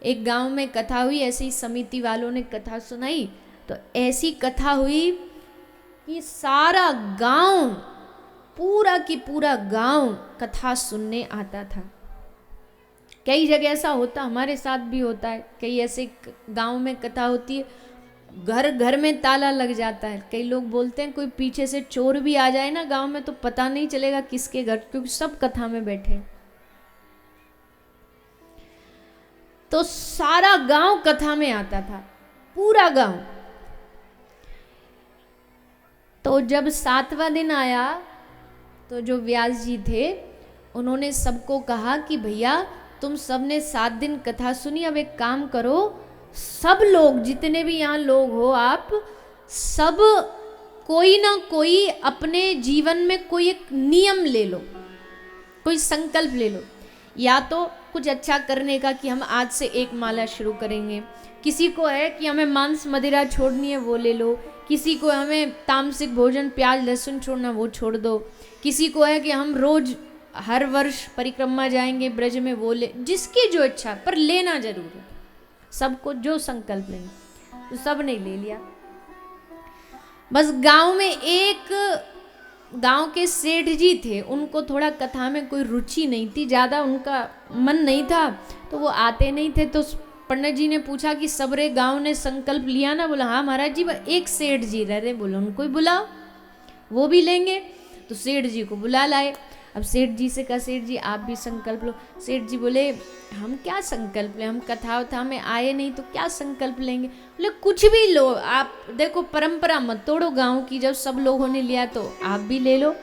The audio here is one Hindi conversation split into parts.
एक गांव में कथा हुई, ऐसे ही समिति वालों ने कथा सुनाई। तो ऐसी कथा हुई कि सारा गांव, पूरा की पूरा गांव कथा सुनने आता था। कई जगह ऐसा होता, हमारे साथ भी होता है, कई ऐसे गांव में कथा होती है, घर घर में ताला लग जाता है। कई लोग बोलते हैं कोई पीछे से चोर भी आ जाए ना गांव में तो पता नहीं चलेगा किसके घर, क्योंकि सब कथा में बैठे हैं। तो सारा गांव कथा में आता था, पूरा गांव। तो जब 7वां दिन आया तो जो व्यास जी थे उन्होंने सबको कहा कि भैया तुम सबने 7 दिन कथा सुनी, अब एक काम करो, सब लोग जितने भी यहाँ लोग हो, आप सब कोई ना कोई अपने जीवन में कोई एक नियम ले लो, कोई संकल्प ले लो। या तो कुछ अच्छा करने का कि हम आज से 1 माला शुरू करेंगे, किसी को है कि हमें मांस मदिरा छोड़नी है, वो ले लो, किसी को हमें तामसिक भोजन प्याज लहसुन छोड़ना, वो छोड़ दो, किसी को है कि हम रोज हर वर्ष परिक्रमा जाएंगे ब्रज में, वो ले, जिसकी जो इच्छा, पर लेना जरूर है। सबको जो संकल्प लेंगे, तो सब ने ले लिया। बस गांव में एक गांव के सेठ जी थे, उनको थोड़ा कथा में कोई रुचि नहीं थी, ज़्यादा उनका मन नहीं था, तो वो आते नहीं थे। तो पंडित जी ने पूछा कि सबरे गांव ने संकल्प लिया ना? बोला हाँ महाराज जी, एक सेठ जी रह रहे, बोले उनको ही बुलाओ, वो भी लेंगे। तो सेठ जी को बुला लाए। अब सेठ जी से कहा सेठ जी आप भी संकल्प लो। सेठ जी बोले हम क्या संकल्प लें, हम कथा वथा में आए नहीं तो क्या संकल्प लेंगे। बोले कुछ भी लो आप, देखो परंपरा मत तोड़ो गांव की, जब सब लोगों ने लिया तो आप भी ले लो,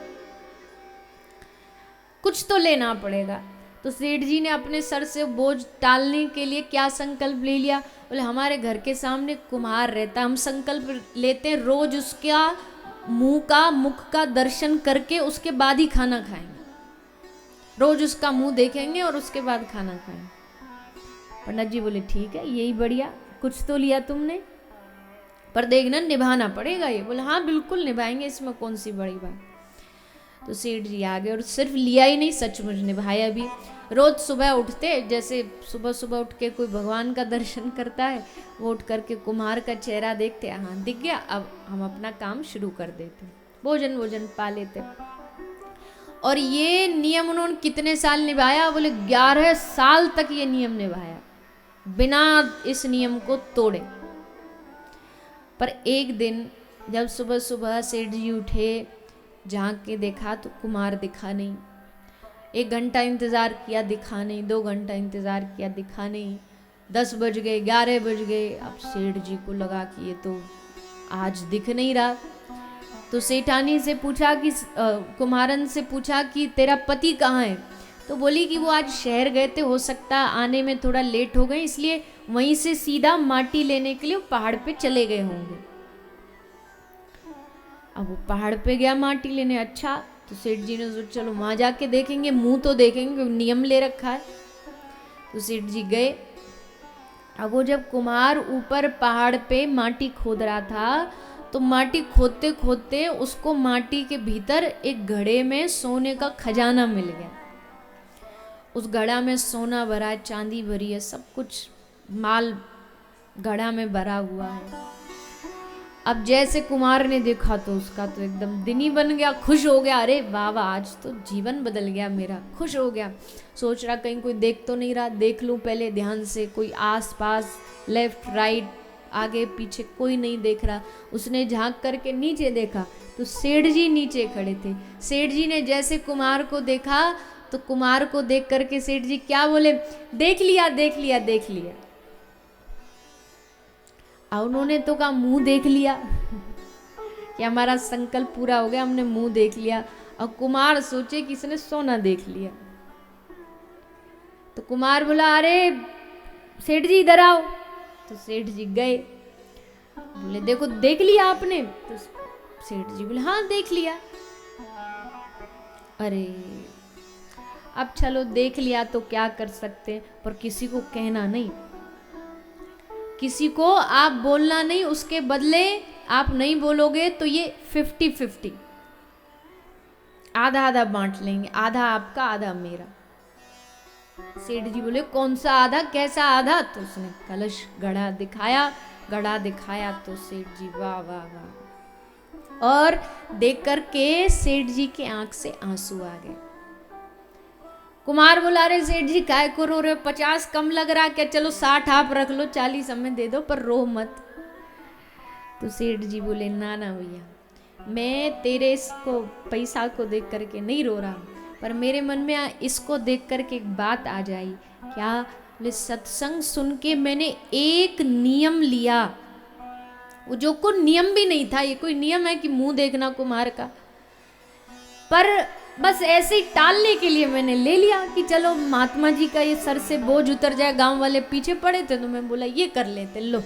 कुछ तो लेना पड़ेगा। तो सेठ जी ने अपने सर से बोझ टालने के लिए क्या संकल्प ले लिया। बोले हमारे घर के सामने कुम्हार रहता, हम संकल्प लेते हैं रोज उसका मुख का दर्शन करके उसके बाद ही खाना खाएंगे, रोज उसका मुंह देखेंगे और उसके बाद खाना खाएंगे। पंडित जी बोले ठीक है, यही बढ़िया, कुछ तो लिया तुमने, पर देखना निभाना पड़ेगा ये। बोले हाँ बिल्कुल निभाएंगे, इसमें कौन सी बड़ी बात। तो सेठ जी आ गए और सिर्फ लिया ही नहीं, सचमुच निभाया भी। रोज सुबह उठते, जैसे सुबह सुबह उठ के कोई भगवान का दर्शन करता है, वो उठ करके कुम्हार का चेहरा देखते, हाँ दिख गया, अब हम अपना काम शुरू कर देते, भोजन पा लेते। और ये नियम उन्होंने कितने साल निभाया? बोले 11 साल तक ये नियम निभाया, बिना इस नियम को तोड़े। पर एक दिन जब सुबह सुबह सेठ जी उठे, झांक के देखा तो कुम्हार दिखा नहीं। 1 घंटा इंतज़ार किया, दिखा नहीं। 2 घंटा इंतज़ार किया, दिखा नहीं। 10 बज गए, 11 बज गए। अब सेठ जी को लगा कि ये तो आज दिख नहीं रहा। तो सेठानी से पूछा कि कुम्हारन से पूछा कि तेरा पति कहाँ है? तो बोली कि वो आज शहर गए थे, हो सकता आने में थोड़ा लेट हो गए, इसलिए वहीं से सीधा माटी लेने के लिए पहाड़ पे चले गए होंगे। अब वो पहाड़ पे गया माटी लेने। अच्छा, तो सेठ जी ने सोचा चलो वहां जाके देखेंगे, मुंह तो देखेंगे, नियम ले रखा है। तो सेठ जी गए। अब वो जब कुम्हार ऊपर पहाड़ पे माटी खोद रहा था, तो माटी खोदते खोदते उसको माटी के भीतर एक घड़े में सोने का खजाना मिल गया। उस घड़ा में सोना भरा है, चांदी भरी है, सब कुछ माल घड़ा में भरा हुआ है। अब जैसे कुमार ने देखा तो उसका तो एकदम दिन ही बन गया, खुश हो गया, अरे वाह वाह आज तो जीवन बदल गया मेरा, खुश हो गया। सोच रहा कहीं कोई देख तो नहीं रहा, देख लूं पहले ध्यान से, कोई आस पास लेफ्ट राइट आगे पीछे कोई नहीं देख रहा। उसने झांक करके नीचे देखा तो सेठ जी नीचे खड़े थे। सेठ जी ने जैसे कुमार को देखा तो कुमार को देख करके सेठ जी क्या बोले, देख लिया देख लिया देख लिया। उन्होंने तो कहा मुंह देख लिया कि हमारा संकल्प पूरा हो गया, हमने मुंह देख लिया। और कुमार सोचे कि इसने सोना देख लिया। तो कुमार बोला अरे सेठ जी इधर आओ। तो सेठ जी गए, बोले देखो देख लिया आपने? तो सेठ जी बोले हाँ देख लिया। अरे अब चलो देख लिया तो क्या कर सकते, पर किसी को कहना नहीं, किसी को आप बोलना नहीं, उसके बदले आप नहीं बोलोगे तो ये 50-50 आधा आधा बांट लेंगे, आधा आपका आधा मेरा। सेठ जी बोले कौन सा आधा, कैसा आधा? तो उसने कलश गढ़ा दिखाया तो सेठ जी वाह वाह वाह, और देख करके सेठ जी के आंख से आंसू आ गए। कुमार बोला रे सेठ जी काय को रो रहे, 50 कम लग रहा क्या? चलो 60 आप रख लो, 40 हमें दे दो, पर रो मत। तो सेठ जी बोले ना ना भैया, मैं तेरे इसको पैसा को देख करके नहीं रो रहा, पर मेरे मन में इसको देख करके एक बात आ जाई। क्या? बोले सत्संग सुन के मैंने एक नियम लिया, वो जो कोई नियम भी नहीं था, ये कोई नियम है कि मुंह देखना कुमार का, पर बस ऐसे ही टालने के लिए मैंने ले लिया कि चलो महात्मा जी का ये सर से बोझ उतर जाए। गांव वाले पीछे पड़े थे तो मैं बोला ये कर लेते, लो।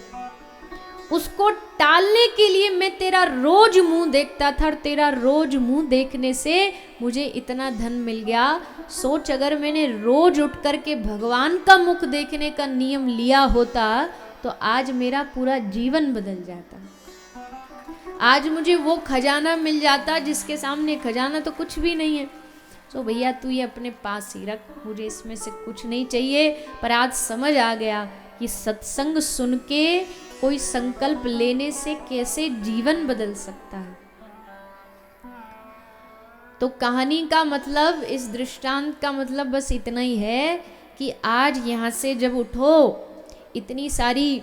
उसको टालने के लिए मैं तेरा रोज मुंह देखता था, और तेरा रोज मुंह देखने से मुझे इतना धन मिल गया। सोच अगर मैंने रोज उठ करके भगवान का मुख देखने का नियम लिया होता तो आज मेरा पूरा जीवन बदल जाता, आज मुझे वो खजाना मिल जाता जिसके सामने खजाना तो कुछ भी नहीं है। तो भैया तू ये अपने पास ही रख, मुझे इसमें से कुछ नहीं चाहिए। पर आज समझ आ गया कि सत्संग सुन के कोई संकल्प लेने से कैसे जीवन बदल सकता है। तो कहानी का मतलब, इस दृष्टांत का मतलब बस इतना ही है कि आज यहाँ से जब उठो, इतनी सारी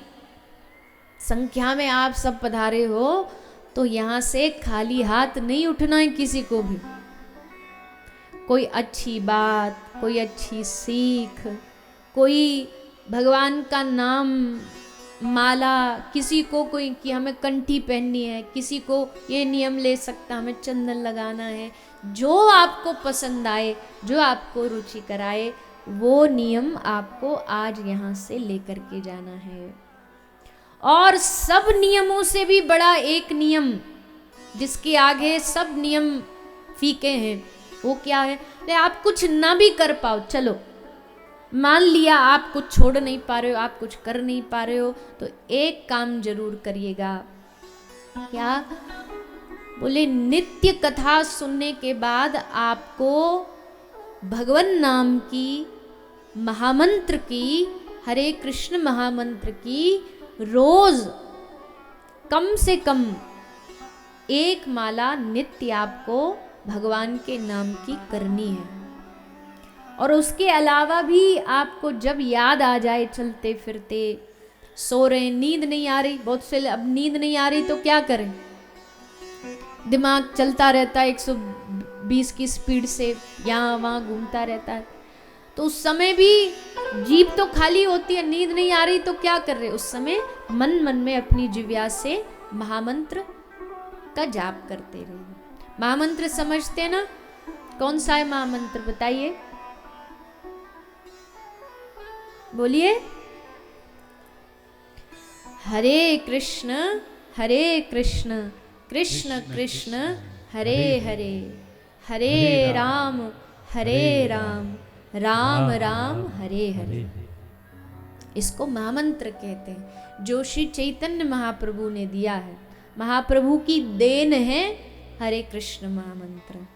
संख्या में आप सब पधारे हो, तो यहाँ से खाली हाथ नहीं उठना है किसी को भी। कोई अच्छी बात, कोई अच्छी सीख, कोई भगवान का नाम, माला, किसी को कोई कि हमें कंठी पहननी है, किसी को ये नियम ले सकता हमें चंदन लगाना है। जो आपको पसंद आए, जो आपको रुचि कराए, वो नियम आपको आज यहाँ से लेकर के जाना है। और सब नियमों से भी बड़ा एक नियम जिसके आगे सब नियम फीके हैं, वो क्या है? आप कुछ ना भी कर पाओ, चलो मान लिया आप कुछ छोड़ नहीं पा रहे हो, आप कुछ कर नहीं पा रहे हो, तो एक काम जरूर करिएगा। क्या? बोले नित्य कथा सुनने के बाद आपको भगवान नाम की, महामंत्र की, हरे कृष्ण महामंत्र की रोज कम से कम एक माला नित्य आपको भगवान के नाम की करनी है। और उसके अलावा भी आपको जब याद आ जाए, चलते फिरते, सो रहे, नींद नहीं आ रही, बहुत से अब नींद नहीं आ रही तो क्या करें? दिमाग चलता रहता है 120 की स्पीड से, यहाँ वहाँ घूमता रहता है, तो उस समय भी जीभ तो खाली होती है, नींद नहीं आ रही तो क्या कर रहे? उस समय मन मन में अपनी जिह्वा से महामंत्र का जाप करते रहिए। महामंत्र समझते ना? कौन सा है महामंत्र बताइए, बोलिए। हरे कृष्ण कृष्ण कृष्ण हरे हरे, हरे राम राम राम हरे हरे। इसको महामंत्र कहते हैं, जो श्री चैतन्य महाप्रभु ने दिया है। महाप्रभु की देन है हरे कृष्ण महामंत्र।